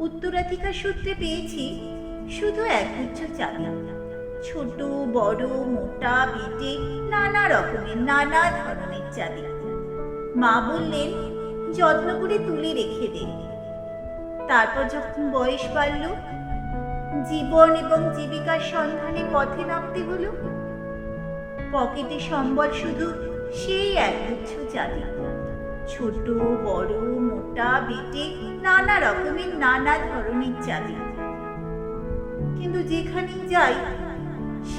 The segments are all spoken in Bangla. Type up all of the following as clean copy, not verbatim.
উত্তরাধিকার সূত্রে পেয়েছি শুধু একগুচ্ছ চাবি। ছোট বড় মোটা বেটে নানা রকমের নানা ধরনের চাবি। মা বললেন যত্ন করে তুলে রেখে দে। তারপর যখন বয়স বাড়ল, জীবন এবং জীবিকার সন্ধানে পথে নামতে হলো, পকেটে সম্বল শুধু সেই একগুচ্ছ চাবি। ছোট বড় মোটা বেটে নানা রকমের নানা ধরনের চাবি। কিন্তু যেখানেই যাই,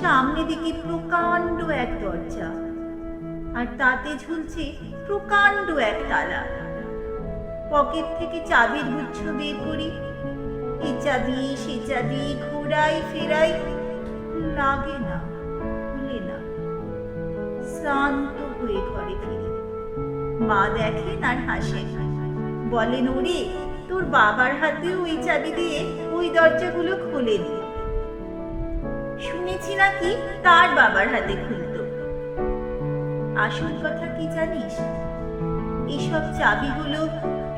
সামনে দিকে প্রকাণ্ড এক দরজা, আর তাতে ঝুলছে প্রকাণ্ড এক তালা। পকেট থেকে চাবির গুচ্ছ বের করি, এ চাবি সে চাবি ঘোরাই ফেরাই, লাগে না, খুলে না। শ্রান্ত হয়ে ঘরে ফিরি। মা দেখেন আর হাসেন, বলেন ওরে তোর বাবার হাতে ওই চাবি দিয়ে ওই দরজাগুলো খোলেনি। শুনেছি নাকি তার বাবার হাতে খুলতো। আসল কথা কি জানিস? এসব চাবিগুলো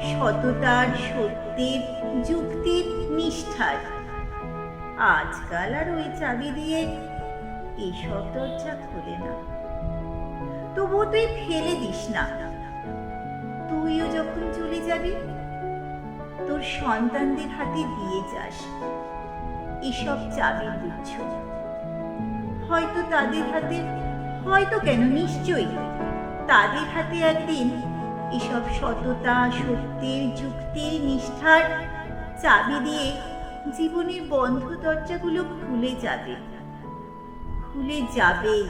সততার, সত্যের, যুক্তির, নিষ্ঠার। আজকাল আর ওই চাবি দিয়ে এসব দরজা খোলে না। তবুও তুই ফেলে দিস না। তুইও যখন চলে যাবি, তোর সন্তানদের হাতে দিয়ে যাস এসব চাবির গুচ্ছ। হয়তো তাদের হাতে, হয়তো কেন নিশ্চয়ই তাদের হাতে একদিন এসব সততা, সত্যের, যুক্তির, নিষ্ঠার চাবি দিয়ে জীবনের বন্ধ দরজাগুলো খুলে যাবে, খুলে যাবেই।